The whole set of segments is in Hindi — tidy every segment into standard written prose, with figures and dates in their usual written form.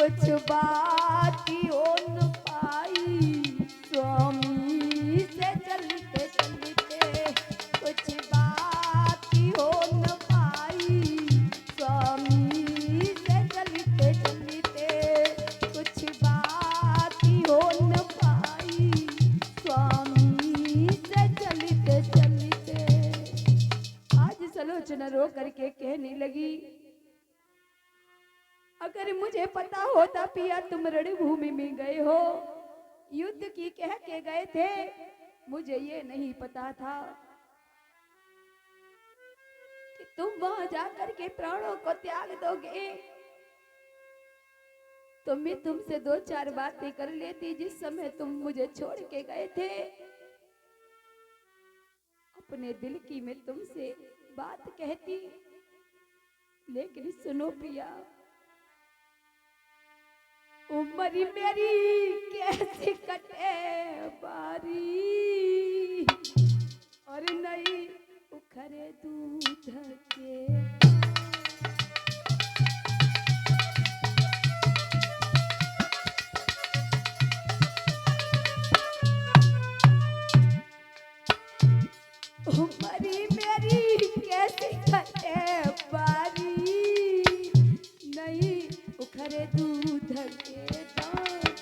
कुछ बात ही हो न पाई स्वामी से चलते चलते, कुछ बात ही हो न पाई स्वामी से चलते चलते, कुछ बात ही हो न पाई स्वामी से चलते चलते। आज सलोचना रो करके कहने लगी, अगर मुझे पता होता पिया तुम रणभूमि में गए हो, युद्ध की कह के गए थे, मुझे ये नहीं पता था कि तुम वहां जाकर के प्राणों को त्याग दोगे। तो मैं तुमसे दो चार बातें कर लेती जिस समय तुम मुझे छोड़ के गए थे। अपने दिल की मैं तुमसे बात कहती, लेकिन सुनो पिया, उम्र मेरी कैसे कटे बारी और नहीं उखरे दूध के। उम्र मेरी कैसे कटे बारी नहीं उखरे दूध के दांत।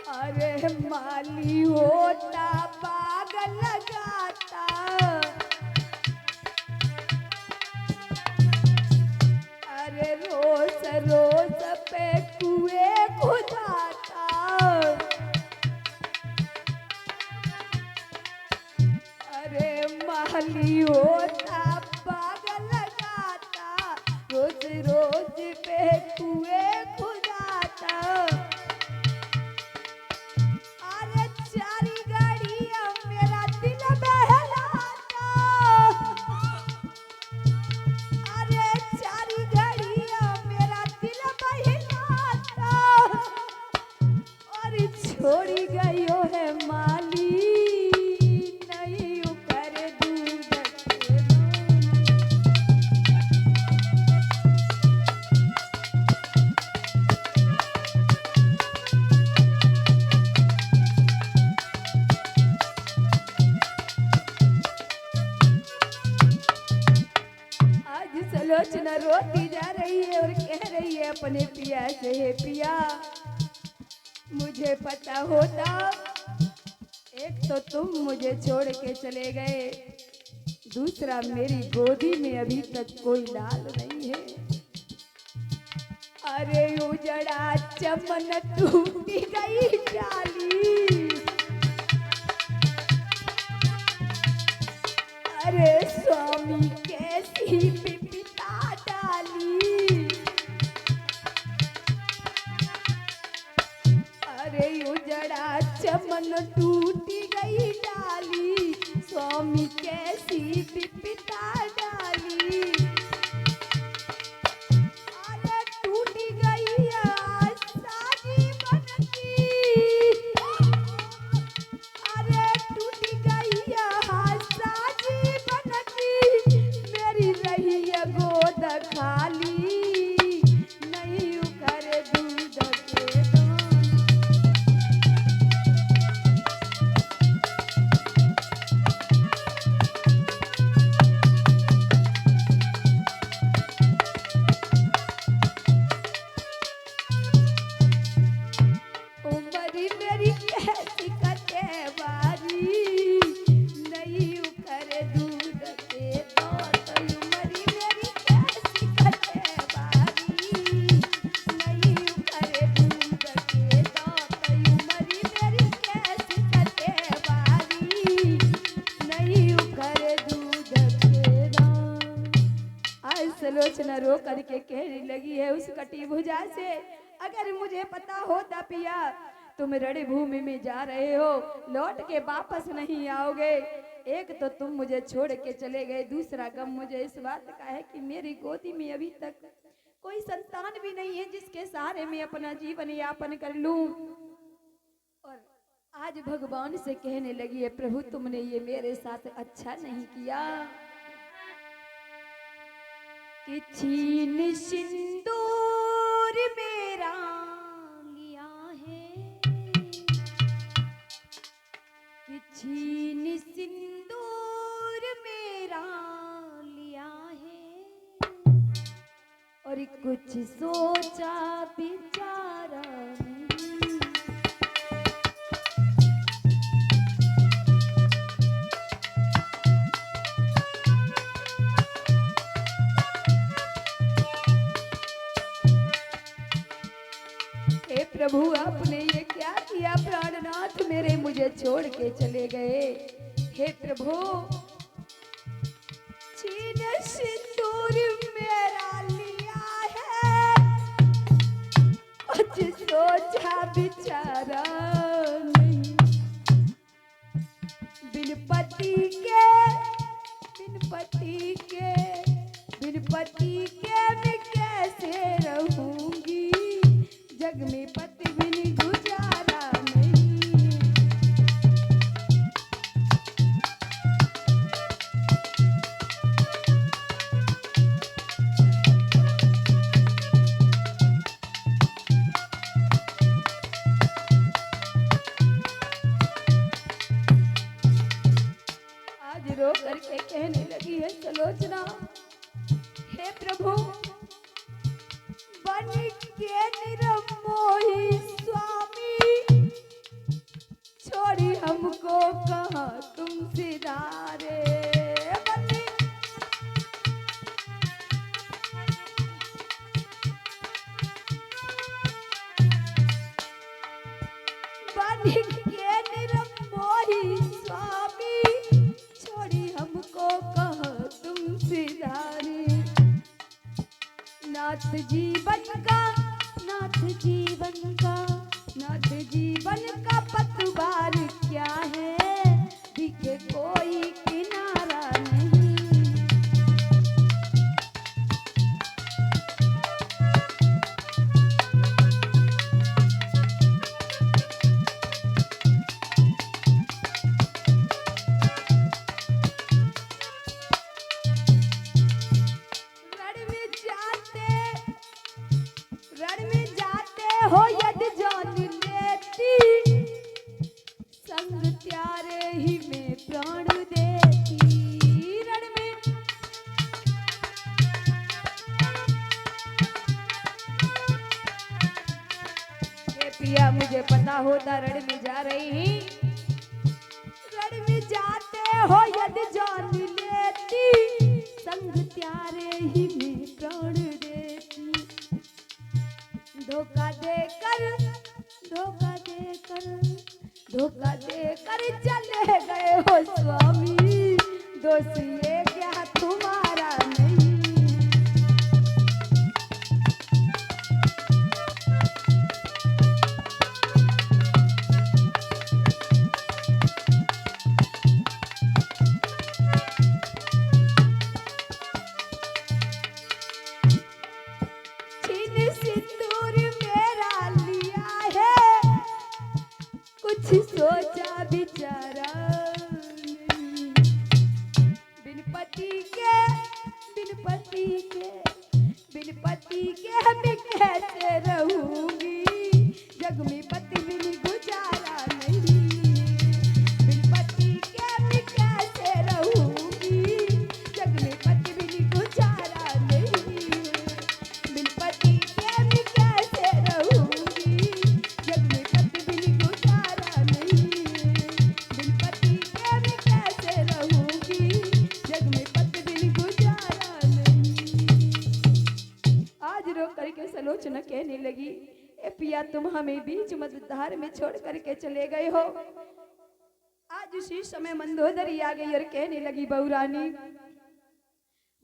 अरे माली होता बाग लगाता, अरे रोज रोज पे कुएं खुदाता, अरे माली होता बाग लगाता, रोज रोज पे कुएं खुदाता। अरे चारी गाड़ियां मेरा दिल बहलाता, अरे चारी गाड़ियां मेरा दिल बहलाता, और छोड़ी गई हो है माली नहीं उकर दूध के आज सलोचना रोती जा रही है और कह रही है अपने पिया से, हे पिया मुझे पता होता, एक तो तुम मुझे छोड़ के चले गए, दूसरा मेरी गोदी में अभी तक कोई लाल नहीं है। अरे उजड़ा चमन टूटी गई डाली, अरे स्वामी कैसी पिपिता डाली, अरे उजड़ा चमन टूटी गई डाली, स्वामी कैसी पिपिता डाली। अरे टूटी गई आशा जीवन की, अरे टूटी गई आशा जीवन की, मेरी रही गोद खाली नहीं उखरे दूध के दान। उमरी मेरी कैसी कटे बारी नहीं उखरे दूध के दांत। उमरी मेरी कैसी कटे बारी नहीं उखरे दूध के दांत। उमरी मेरी कैसी कटे बारी नहीं उखरे दूध के दांत। आज सलोचना रो करके कहने लगी है उस कटी भुजा से, अगर मुझे पता होता पिया तुम रणभूमि में जा रहे हो, लौट के वापस नहीं आओगे, एक तो तुम मुझे छोड़ के चले गए, दूसरा गम मुझे इस बात का है कि मेरी गोदी में अभी तक कोई संतान भी नहीं है जिसके सहारे मैं अपना जीवन यापन कर लूं। और आज भगवान से कहने लगी है, प्रभु तुमने ये मेरे साथ अच्छा नहीं किया कि छीन सिंदूर मेरा लिया है, कि छीन सिंदूर मेरा लिया है, और कुछ सोचा विचारा नहीं। हे प्रभु आपने ये क्या किया, प्राणनाथ मेरे मुझे छोड़ के चले गए। हे प्रभु छीन सिंदूर मेरा लिया है, कुछ सोचा विचारा नहीं। बिन पति के बिन पति के बिन पति के मैं कैसे रहूंगी, जग में पति बिन गुजारा नहीं। आज रो करके कहने लगी है सलोचना, हे प्रभु बन के निरमोही स्वामी, छोड़ी हमको कहाँ तुम सिधारे। बन के निरमोही स्वामी, छोड़ी हमको कहाँ तुम सिधारे। नाथ जीवन का नाथ जीवन का नाथ जीवन का पतवार क्या है, दिखे कोई किनारा नहीं। रण में जाते हो यदि जान लेती, संग त्यारे ही में प्राण देती। रण में हे पिया मुझे पता होता रण में जा रही, रण में जाते हो यदि जान लेती, संग त्यारे ही में प्राण देती। धोखा देकर धोखा देकर धोखा देकर चले गए हो स्वामी, दोषी ये क्या तुम्हारा नहीं। छीन सिंदूर मेरा लिया है, कुछ सोचा विचारा नहीं। बिन पति के बिन पति के बिन पति के मैं कैसे रहूंगी, जग में पति बिन गुजारा नहीं। बिन पति के मैं कैसे रहूंगी, जग में पति बिन गुजारा नहीं। बिन पति के मैं कैसे रहूंगी, जग में पति बिन गुजारा नहीं। बिन पति के मैं कैसे रहूंगी, जग में पति बिन गुजारा नहीं। आज रो करके सलोचना कहने लगी, ए पिया तुम हमें बीच मझधार में छोड़ करके चले गए हो। आज उसी समय मंदोदरी आ गई और कहने लगी, बहुरानी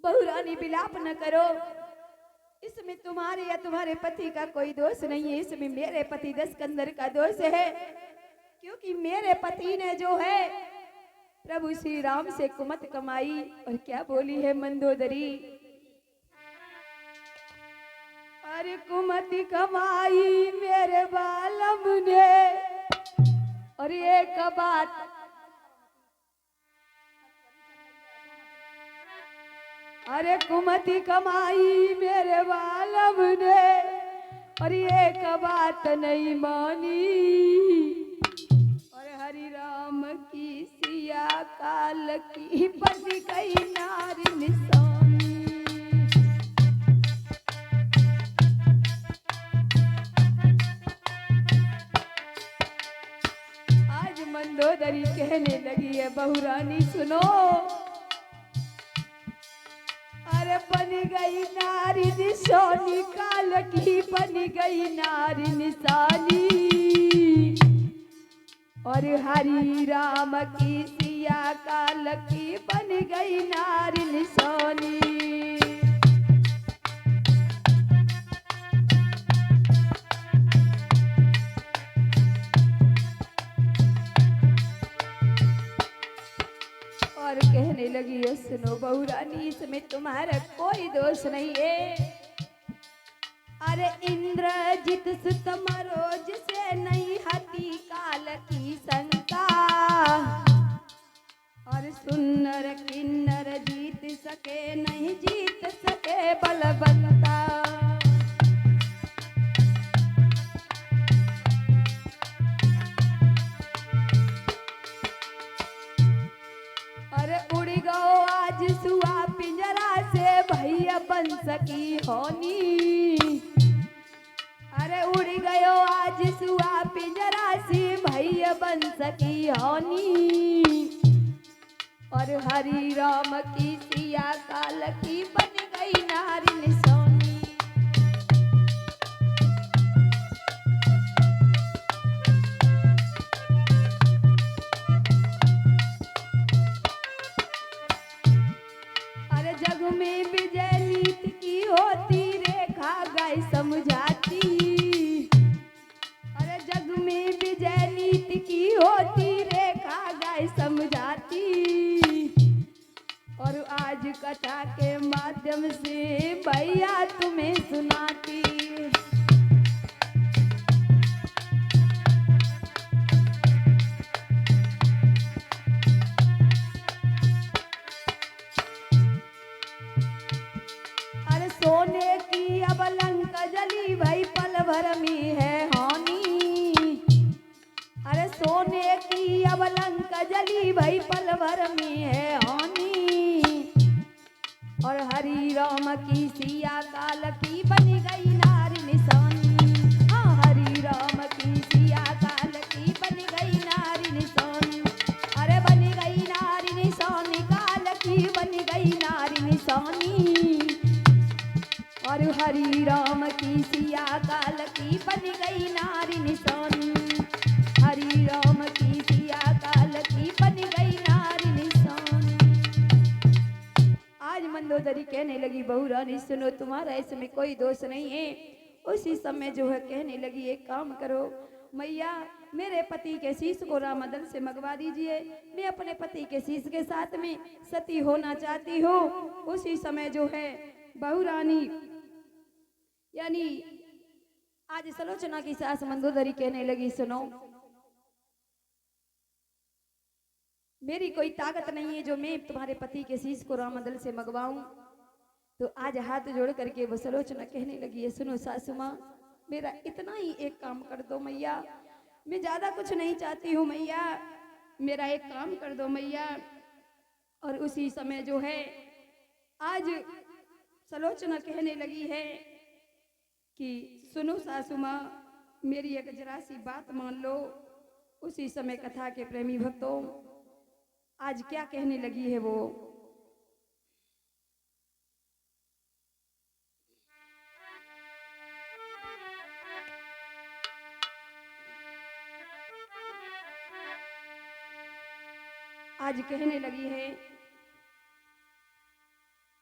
बहुरानी विलाप न करो, इसमें तुम्हारे या तुम्हारे पति का कोई दोष नहीं है, इसमें मेरे पति दस्कंदर का दोष है। क्योंकि मेरे पति ने जो है प्रभु श्री राम से कुमत कमाई। और क्या बोली है मंदोदरी, अरे कुमति कमाई मेरे बालम ने, और एक बात अरे कुमति कमाई मेरे बालम ने और एक बात नहीं मानी और हरि राम की सिया काल की बन गई नारी निशानी। आज मंदोदरी कहने लगी है बहुरानी सुनो, अरे बन गई नारी निशानी काल की बन गई नारी निशानी और हरि राम की सिया काल की बन गई नारी निशानी। और कहने लगी है सुनो बहुरानी इसमें तुम्हारा कोई दोष नहीं है। अरे इंद्रजित सुतमरोज से नहीं हती काल की शंका और सुन्नर किन्नर जीत सके नहीं जीत सके बलवंता। अरे उड़ गो आज सुआ पिंजरा से भैया बन सकी होनी। अरे उड़ गयो आज सुआ पिंजरा से भैया बन सकी होनी और हरि राम की सिया काल की बन गई नारी निशानी। अरे जग में विजय नीति की होती रेखा गाय समझाती। अरे जग में विजय नीति की होती रेखा गाय समझाती और आज कथा के माध्यम से भैया तुम्हें सुनाती। अरे सोने की अब लंका जली भाई पल भर में है हानि। अरे सोने की अब लंका जली भाई पल भर में है हानि और हरि राम की सिया काल की बन गई नारी निशानी। हाँ हरि राम की सिया काल की बन गई नारी निशानी। अरे बन गई नारी निशानी काल की बन गई नारी निशानी और हरि राम की सिया काल की बन गई नारी निशानी। हरि राम की सिया काल की बन गई नारी निशानी। आज मंदोदरी कहने लगी बहुरानी सुनो तुम्हारा इसमें कोई दोष नहीं है। उसी समय जो है कहने लगी एक काम करो मैया मेरे पति के शीश को रामदल से मंगवा दीजिए। मैं अपने पति के शीश के साथ में सती होना चाहती हूँ। उसी समय जो है बहुरानी यानी आज सलोचना की सास मंदोदरी कहने लगी सुनो मेरी कोई ताकत नहीं है जो मैं तुम्हारे पति के शीश को रामदल से मंगवाऊं। तो आज हाथ जोड़ करके वो सलोचना कहने लगी है सुनो सासू माँ मेरा इतना ही एक काम कर दो मैया। मैं ज्यादा कुछ नहीं चाहती हूँ मैया, मेरा एक काम कर दो मैया। और उसी समय जो है आज सलोचना कहने लगी है कि सुनो सासू माँ मेरी एक जरा सी बात मान लो। उसी समय कथा के प्रेमी भक्तों आज क्या कहने लगी है वो आज कहने लगी है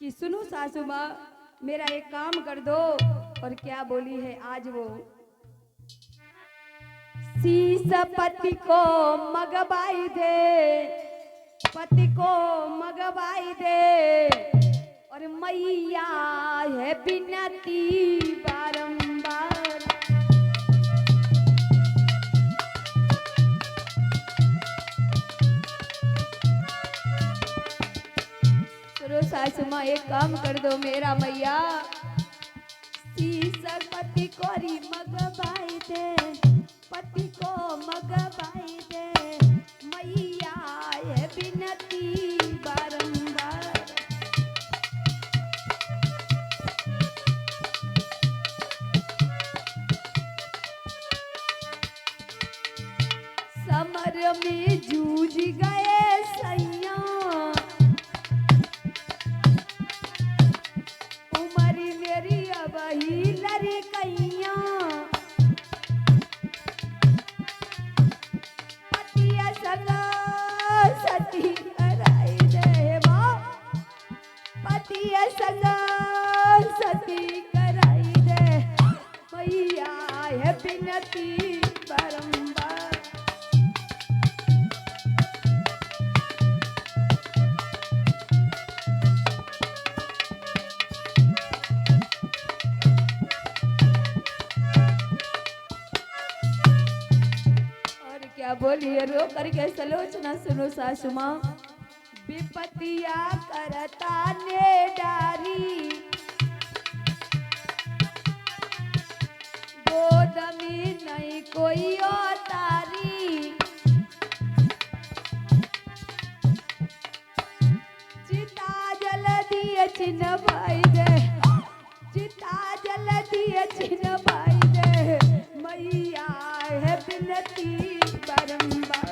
कि सुनो सासू माँ मेरा एक काम कर दो। और क्या बोली है आज वो शीश पति को मगबाई दे, पति को मगबाई दे और मैया है बिनती बारंबार। सासु माँ एक काम कर दो मेरा मैया, शीश पति कोरी मगवाई दे, पति को मगवाई दे मैया, ये बिनती बारंबार। समर में जूझ गए सैया, उमर मेरी अब ही लड़कैया, पतिया सगा सती कराई दे माँ, पतिया सगा सती कराई दे मैया, है बिनती बारंबार। क्या बोलिए रो करके सलोचना सुनो सासु माँ, विपतिया करता ने डारी, गोद में नहीं कोई तारी, चिता जल दिए चिन्ह भाई दे, चिता जल दिए चिन्ह भाई दे मैया, है बिनती बारंबार।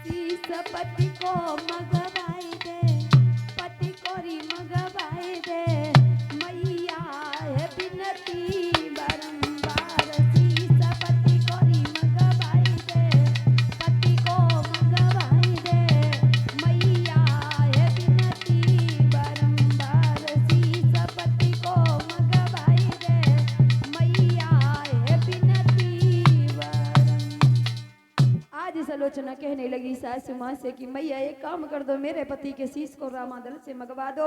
शीश पति को मगवाई दे, पति कोरी मगवाई दे मैया, है बिनती बारंबार। शीश पति कोरी मगवाई दे, पति को मगवाई दे मैया, है बिनती बारंबार। शीश पति को मगवाई दे मैया, है बिनती बारंबार। आज सलोचना कहने लगी सासु माँ से कि मैया एक काम कर दो, मेरे पति के शीश को रामादल से मंगवा दो,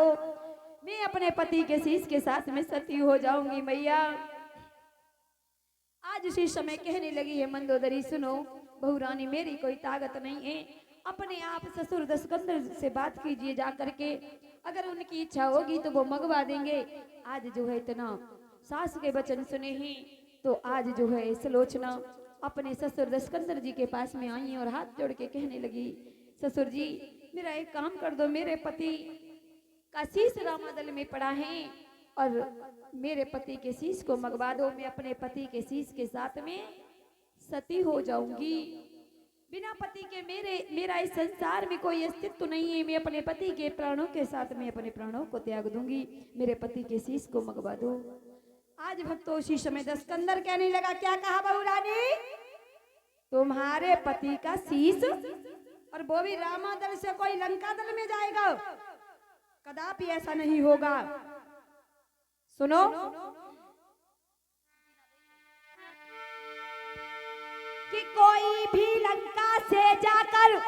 मैं अपने पति के शीश के साथ में सती हो जाऊंगी मैया। आज उसी समय कहने लगी है मंदोदरी, सुनो बहू रानी मेरी कोई ताकत नहीं है, अपने आप ससुर दशकंदर से बात कीजिए जा करके, अगर उनकी इच्छा होगी तो वो मंगवा देंगे। आज जो है इतना सास के वचन सुने हैं तो आज जो है सलोचना अपने ससुर दशकंदर जी के पास में आई और हाथ जोड़ के कहने लगी, ससुर जी मेरा एक काम कर दो, मेरे पति का शीश रामादल में पड़ा है और मेरे पति के शीश को मंगवा दो, मैं अपने पति के शीश के साथ में सती हो जाऊंगी। बिना पति के मेरा इस संसार में कोई अस्तित्व नहीं है, मैं अपने पति के प्राणों के साथ में अपने प्राणों को त्याग दूंगी, मेरे पति के शीश को मंगवा दो। आज भक्तों उसी समय दशकंदर कहने लगा, क्या कहा बहू रानी, तुम्हारे पति का शीश और वो भी रामादल से कोई लंका दल में जाएगा, कदापि ऐसा नहीं होगा। सुनो कि कोई भी लंका से जाकर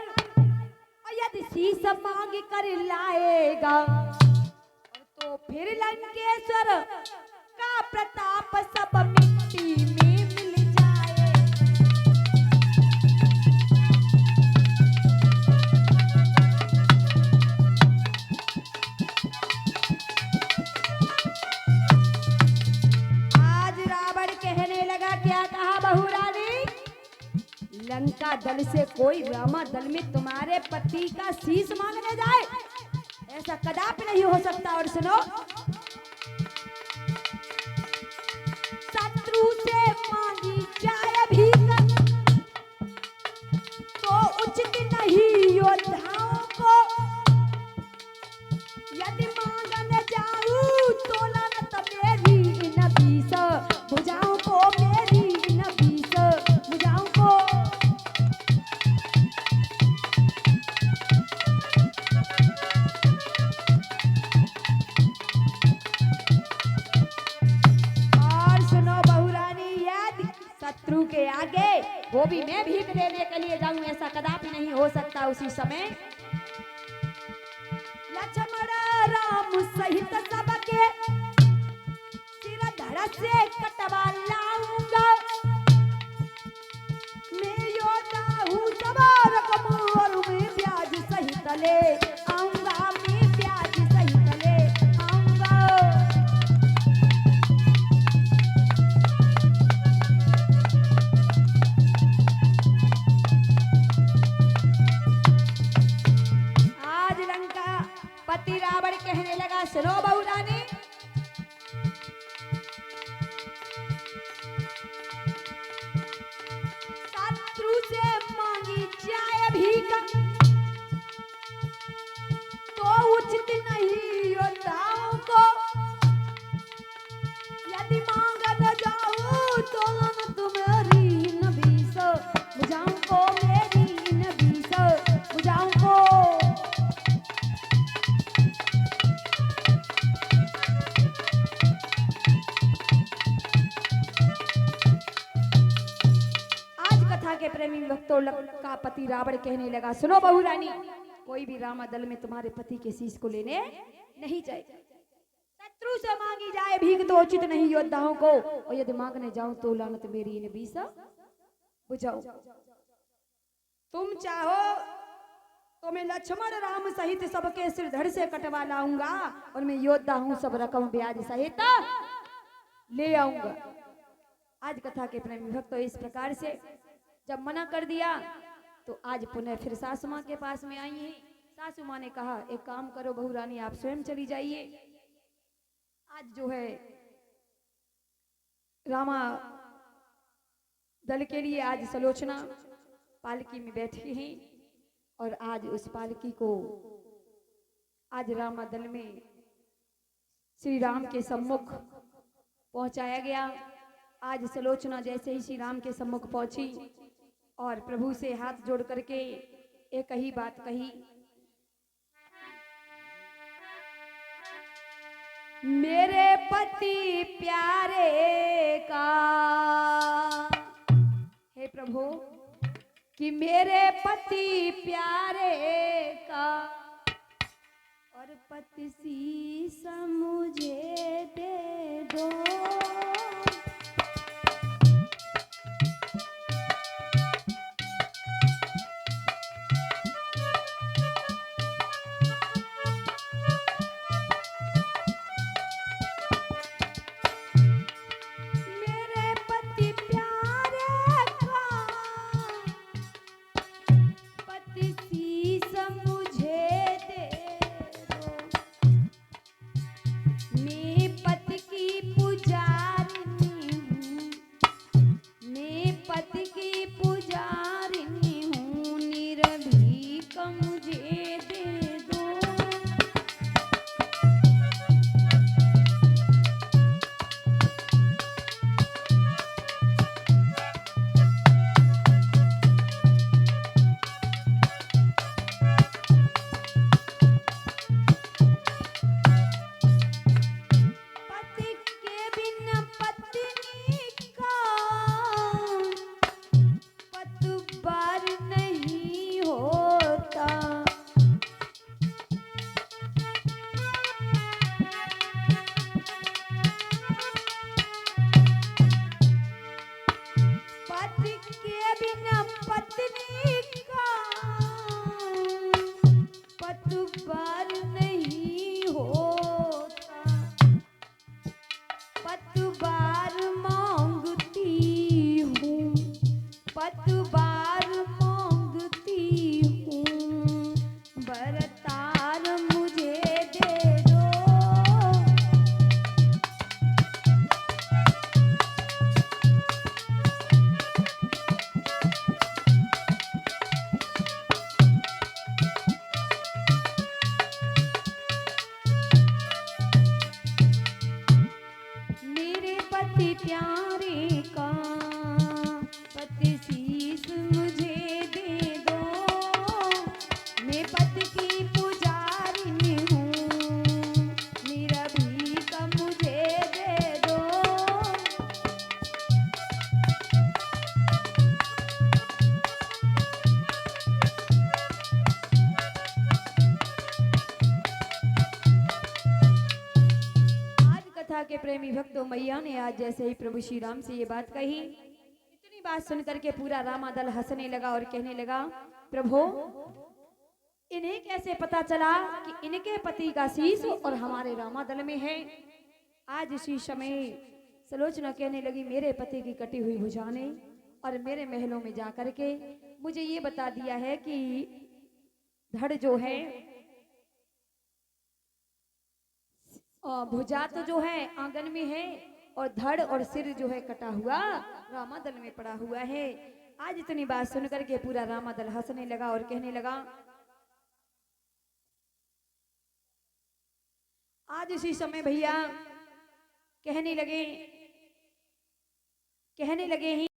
यदि शीश मांग कर लाएगा तो फिर लंकेश्वर का प्रताप सब मिट्टी में मिल जाए। आज रावण कहने लगा, क्या कहा बहू रानी, लंका दल से कोई रामा दल में तुम्हारे पति का शीश मांगने जाए, ऐसा कदापि नहीं हो सकता। और सुनो, शत्रु से मांगी जाए भी तो उचित नहीं योद्धाओं को, यदि मांगने जाऊं तो लानत मेरी इन 20 भुजाओं को, मेरी इन 20 भुजाओं को। शत्रु के आगे वो भी मैं भीख देने के लिए जाऊं, ऐसा कदापि नहीं हो सकता। उसी समय लक्ष्मण राम सहित से कटवा लाऊंगा। मैं योद्धा हूँ सब रकम और मैं ब्याज सहित ले आऊंगा, मैं ब्याज सहित ले आऊंगा। आज लंका पति रावण कहने लगा, सुनो बहू रानी, शत्रु से मांगी जाए भीख तो उचित नहीं योद्धाओं को। यदि मांग न जाऊं तो न तुम्हारी न बीस बुझाऊं को, मेरी न बीस बुझाऊं को। के प्रेमी भक्तों का पति रावण कहने लगा, सुनो बहू रानी, कोई भी रामा दल में तुम्हारे पति के शीश को लेने नहीं जाएगा। शत्रु से मांगी जाए भीख तो उचित नहीं योद्धाओं को, और यदि मांगने जाऊं तो लानत मेरी इन बीस बुझाओ। तुम चाहो तो मैं लक्ष्मण राम सहित सबके सिर धड़ से कटवा लाऊंगा, और मैं योद्धा हूं सब रकम ब्याज सहित ले आऊंगा। आज कथा के प्रेमी भक्तों इस प्रकार से जब मना कर दिया तो आज पुनः फिर सासू माँ के पास में आई हैं। सासू माँ ने कहा, एक काम करो बहू रानी, आप स्वयं चली जाइए। आज जो है रामा दल के लिए आज सलोचना पालकी में बैठी हैं, और आज उस पालकी को आज रामा दल में श्री राम के सम्मुख पहुंचाया गया। आज सलोचना जैसे ही श्री राम के सम्मुख पहुंची और प्रभु से हाथ जोड़ करके एक ही बात कही, मेरे पति प्यारे का, हे प्रभु, कि मेरे पति प्यारे का और पति शीश मुझे दे दो। सीता के प्रेमी भक्तों, मैया ने आज जैसे ही प्रभु श्री राम से ये बात कही, इतनी बात सुन करके पूरा रामादल हंसने लगा और कहने लगा, प्रभु इन्हें कैसे पता चला कि इनके पति का शीश और हमारे रामादल में है। आज इसी समय सलोचना कहने लगी, मेरे पति की कटी हुई भुजा ने और मेरे महलों में जाकर के मुझे ये बता दिया है कि धड़ जो है भुजा तो जो है आंगन में है और धड़ और सिर जो है कटा हुआ रामादल में पड़ा हुआ है। आज इतनी बात सुनकर के पूरा रामादल हंसने लगा और कहने लगा, आज इसी समय भैया कहने लगे ही